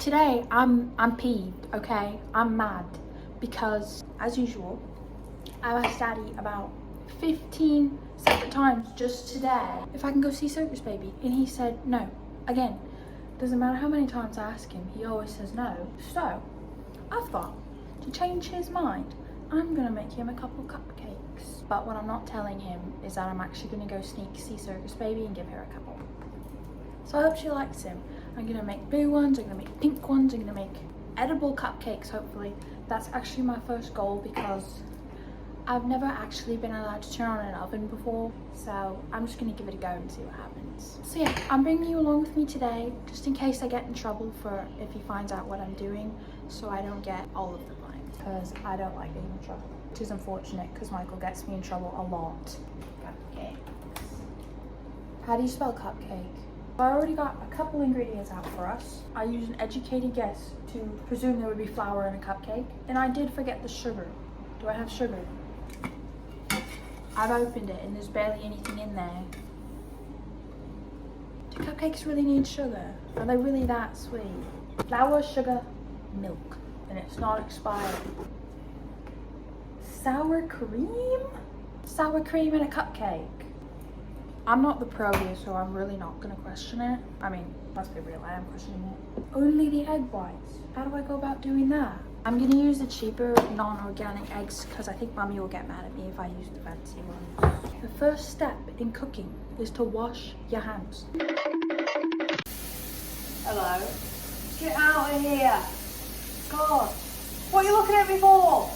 Today, I'm peeved, okay? I'm mad because, as usual, I've asked Daddy about 15 separate times just today if I can go see Circus Baby, and he said no. Again, doesn't matter how many times I ask him, he always says no. So, I thought, to change his mind, I'm gonna make him a couple cupcakes. But what I'm not telling him is that I'm actually gonna go sneak see Circus Baby and give her a couple. So I hope she likes him. I'm gonna make blue ones, I'm gonna make pink ones, I'm gonna make edible cupcakes, hopefully. That's actually my first goal because I've never actually been allowed to turn on an oven before. So I'm just gonna give it a go and see what happens. So yeah, I'm bringing you along with me today, just in case I get in trouble for if he finds out what I'm doing, so I don't get all of the blame. Because I don't like being in trouble. Which is unfortunate because Michael gets me in trouble a lot. Cupcakes. How do you spell cupcake? I already got a couple ingredients out for us. I used an educated guess to presume there would be flour in a cupcake. And I did forget the sugar. Do I have sugar? I've opened it and there's barely anything in there. Do cupcakes really need sugar? Are they really that sweet? Flour, sugar, milk. And it's not expired. Sour cream? Sour cream in a cupcake. I'm not the pro here, so I'm really not going to question it. I mean, let's be real, I am questioning it. Only the egg whites. How do I go about doing that? I'm going to use the cheaper, non-organic eggs because I think Mummy will get mad at me if I use the fancy ones. The first step in cooking is to wash your hands. Hello? Get out of here! God! What are you looking at me for?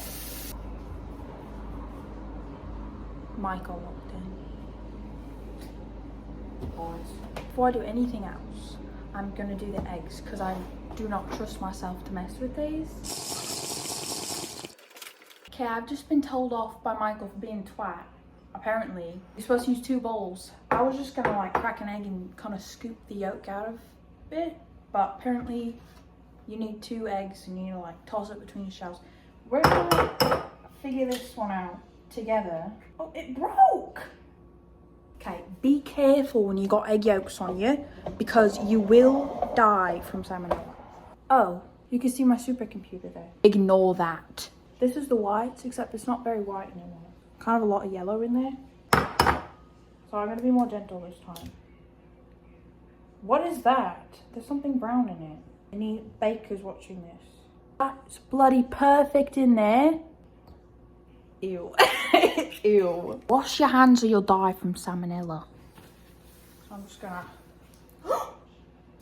Michael walked in. Before I do anything else, I'm gonna do the eggs because I do not trust myself to mess with these. Okay, I've just been told off by Michael for being twat. Apparently, you're supposed to use 2 bowls. I was just gonna like crack an egg and kind of scoop the yolk out of it, but apparently you need 2 eggs and you need to like toss it between shells. We're gonna figure this one out together. Oh, it broke! Okay, be careful when you got egg yolks on you because you will die from salmonella. Oh, you can see my supercomputer there. Ignore that. This is the whites, except it's not very white anymore. Kind of a lot of yellow in there. So I'm gonna be more gentle this time. What is that? There's something brown in it. Any bakers watching this? That's bloody perfect in there. Ew. Ew. Wash your hands or you'll die from salmonella. So I'm just gonna...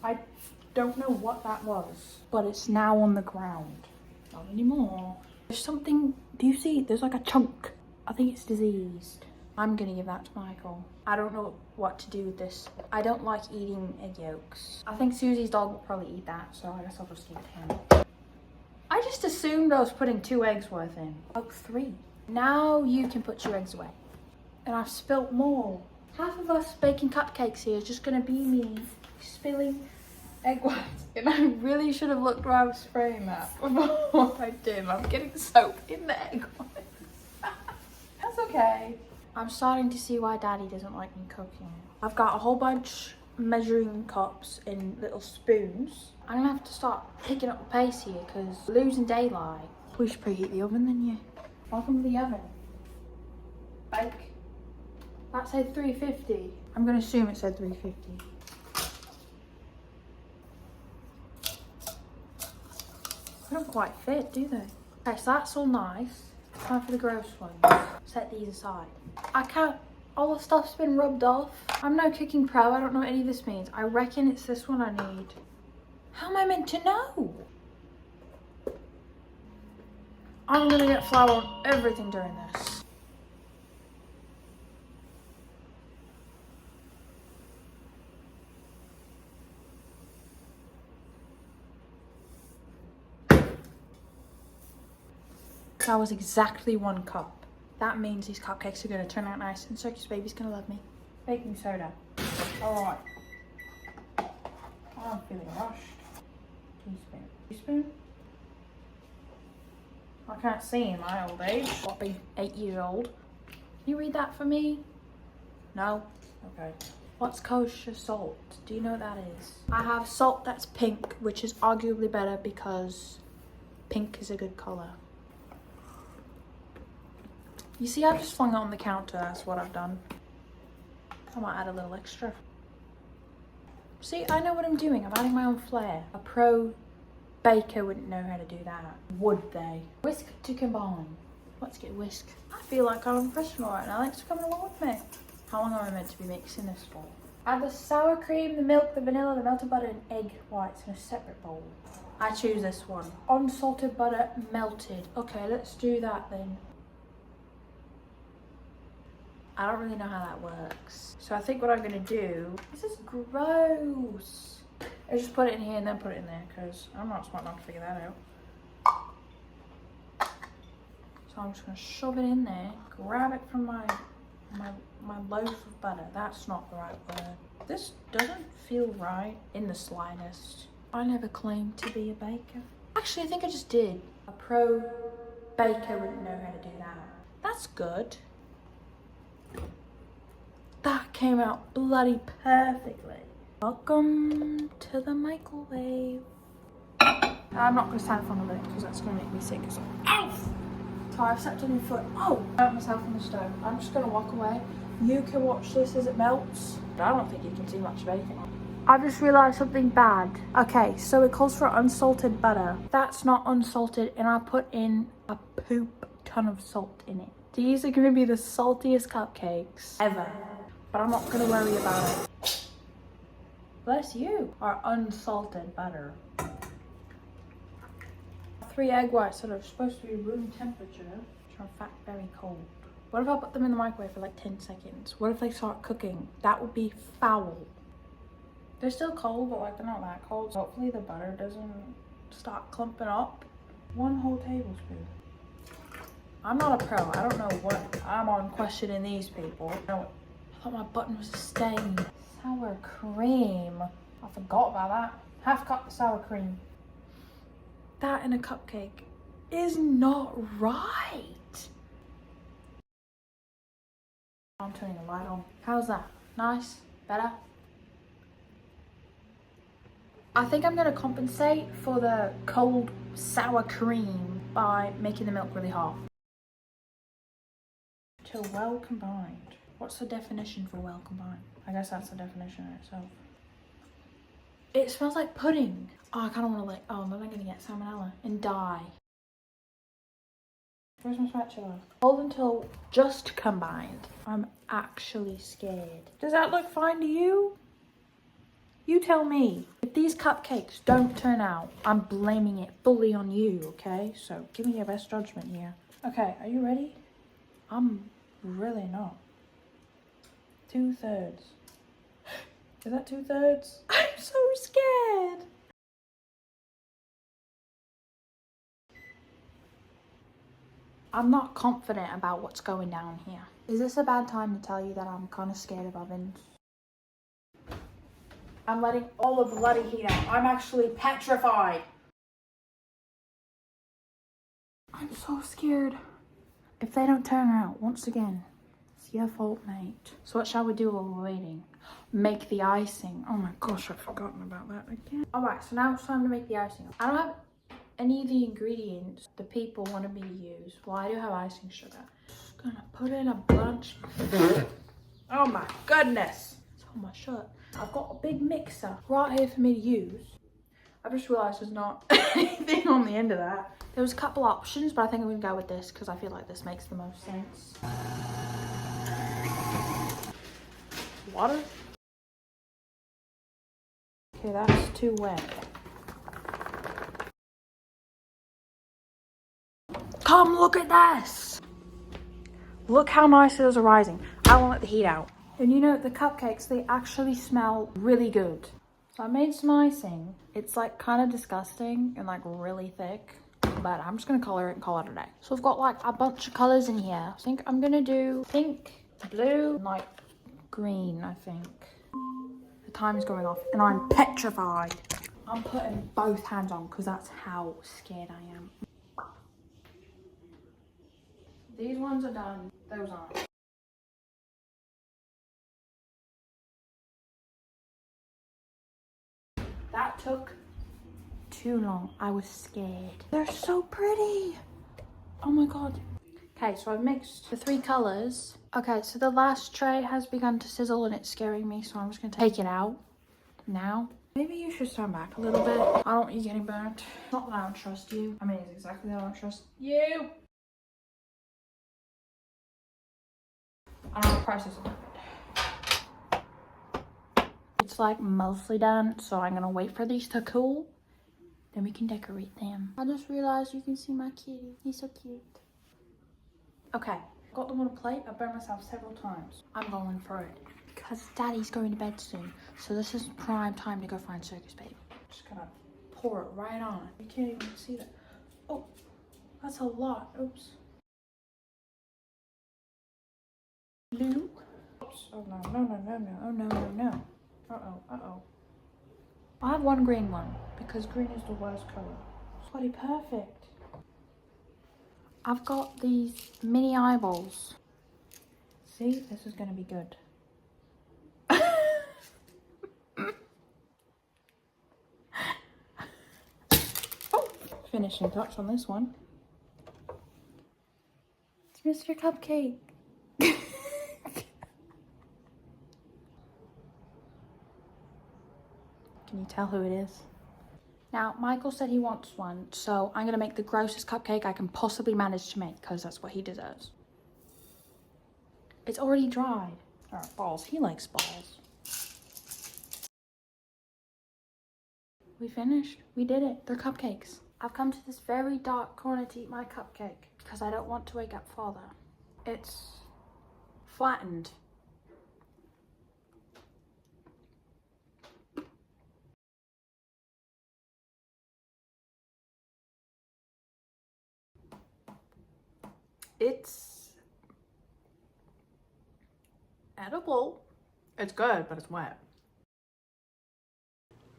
I don't know what that was, but it's now on the ground. Not anymore. There's something, do you see? There's like a chunk. I think it's diseased. I'm gonna give that to Michael. I don't know what to do with this. I don't like eating egg yolks. I think Susie's dog will probably eat that, so I guess I'll just give it to him. I just assumed I was putting 2 eggs worth in. Oh, 3. Now you can put your eggs away. And I've spilt more. Half of us baking cupcakes here is just gonna be me spilling egg whites. And I really should have looked where I was spraying that before I did. I'm getting soap in the egg whites. That's okay. I'm starting to see why Daddy doesn't like me cooking. I've got a whole bunch measuring cups and little spoons. I'm gonna have to start picking up the pace here because losing daylight. We should preheat the oven then, yeah. Welcome to the oven. Bake. That said 350. I'm gonna assume it said 350. They don't quite fit, do they? Okay, so that's all nice. Time for the gross ones. Set these aside. I can't, all the stuff's been rubbed off. I'm no cooking pro, I don't know what any of this means. I reckon it's this one I need. How am I meant to know? I'm gonna get flour on everything during this. That was exactly 1 cup. That means these cupcakes are gonna turn out nice and Circus Baby's gonna love me. Baking soda. All right. I'm feeling rushed. Teaspoon. Teaspoon? I can't see in my old age. I'll be 8 years old. Can you read that for me? No? Okay. What's kosher salt? Do you know what that is? I have salt that's pink, which is arguably better because pink is a good colour. You see, I've just flung it on the counter. That's what I've done. I might add a little extra. See, I know what I'm doing. I'm adding my own flair. A pro baker wouldn't know how to do that, would they? Whisk to combine. Let's get whisk. I feel like I'm professional right now. Thanks for coming along with me. How long am I meant to be mixing this for? Add the sour cream, the milk, the vanilla, the melted butter, and egg whites in a separate bowl. I choose this one. Unsalted butter melted. Okay, let's do that then. I don't really know how that works. So I think what I'm gonna do, this is gross. I just put it in here and then put it in there because I'm not smart enough to figure that out. So I'm just gonna shove it in there, grab it from my loaf of butter. That's not the right word. This doesn't feel right in the slightest. I never claimed to be a baker. Actually, I think I just did. A pro baker wouldn't know how to do that. That's good. That came out bloody perfectly. Welcome to the microwave. I'm not gonna stand in front of it because that's gonna make me sick. So, ow! So I've stepped on your foot. Oh! I got myself on the stove. I'm just gonna walk away. You can watch this as it melts. But I don't think you can see much of anything. I've just realised something bad. Okay, so it calls for unsalted butter. That's not unsalted, and I put in a poop ton of salt in it. These are gonna be the saltiest cupcakes ever. But I'm not gonna worry about it. Bless you. Our unsalted butter. 3 egg whites that are supposed to be room temperature, which are in fact very cold. What if I put them in the microwave for like 10 seconds? What if they start cooking? That would be foul. They're still cold, but like they're not that cold. So hopefully the butter doesn't start clumping up. 1 whole tablespoon. I'm not a pro. I don't know what I'm on questioning these people. I thought my button was a stain. Sour cream. I forgot about that. Half cup of sour cream. That in a cupcake is not right. I'm turning the light on. How's that? Nice? Better? I think I'm gonna compensate for the cold sour cream by making the milk really hot. Till well combined. What's the definition for well combined? I guess that's the definition in itself. It smells like pudding. Oh, I kind of want to like, oh, then I'm gonna get salmonella and die. Where's my spatula? Hold until just combined. I'm actually scared. Does that look fine to you? You tell me. If these cupcakes don't turn out, I'm blaming it fully on you, okay? So give me your best judgment here. Okay, are you ready? I'm really not. 2/3. Is that 2/3? I'm so scared. I'm not confident about what's going down here. Is this a bad time to tell you that I'm kind of scared of ovens? I'm letting all the bloody heat out. I'm actually petrified. I'm so scared. If they don't turn out, once again, it's your fault, mate. So what shall we do while we're waiting? Make the icing. Oh my gosh, I've forgotten about that again. Alright, so now it's time to make the icing. I don't have any of the ingredients the people wanted me to use. Well, I do have icing sugar. Just gonna put in a bunch. Oh my goodness. It's on my shirt. I've got a big mixer right here for me to use. I've just realised there's not anything on the end of that. There was a couple options, but I think I'm gonna go with this because I feel like this makes the most sense. Water. Okay, that's too wet. Come look at this! Look how nice it is rising. I won't let the heat out. And you know, the cupcakes, they actually smell really good. So I made some icing. It's like kind of disgusting and like really thick, but I'm just gonna color it and call it a day. So I've got like a bunch of colors in here. I think I'm gonna do pink, blue, and like green, I think. The time is going off and I'm petrified. I'm putting both hands on because that's how scared I am. These ones are done, those aren't. That took too long. I was scared. They're so pretty. Oh my god. Okay, so I've mixed the 3 colours. Okay, so the last tray has begun to sizzle and it's scaring me, so I'm just gonna take it out now. Maybe you should stand back a little bit. I don't want you getting burnt. Not that I don't trust you. I mean, it's exactly that I don't trust you. I don't know the process of it. It's like mostly done, so I'm gonna wait for these to cool. Then we can decorate them. I just realized you can see my kitty. He's so cute. Okay, got them on a plate. I burned myself several times. I'm going for it because Daddy's going to bed soon. So this is prime time to go find Circus Baby. Just gonna pour it right on. You can't even see that. Oh, that's a lot. Oops. Blue. Oops. Oh no, no, no, no, no. Oh no, no, no. Uh-oh, uh-oh. I have one green one because green is the worst color. It's bloody perfect. I've got these mini eyeballs. See, this is gonna be good. Oh, finishing touch on this one. It's Mr. Cupcake. Can you tell who it is? Now, Michael said he wants one, so I'm gonna make the grossest cupcake I can possibly manage to make, because that's what he deserves. It's already dried. Or balls, he likes balls. We finished, we did it, they're cupcakes. I've come to this very dark corner to eat my cupcake, because I don't want to wake up Father. It's flattened. It's edible. It's good, but it's wet.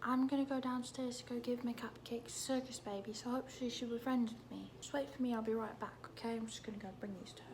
I'm gonna go downstairs to go give my cupcakes to Circus Baby, so hopefully she'll be friends with me. Just wait for me, I'll be right back, okay? I'm just gonna go bring these to her.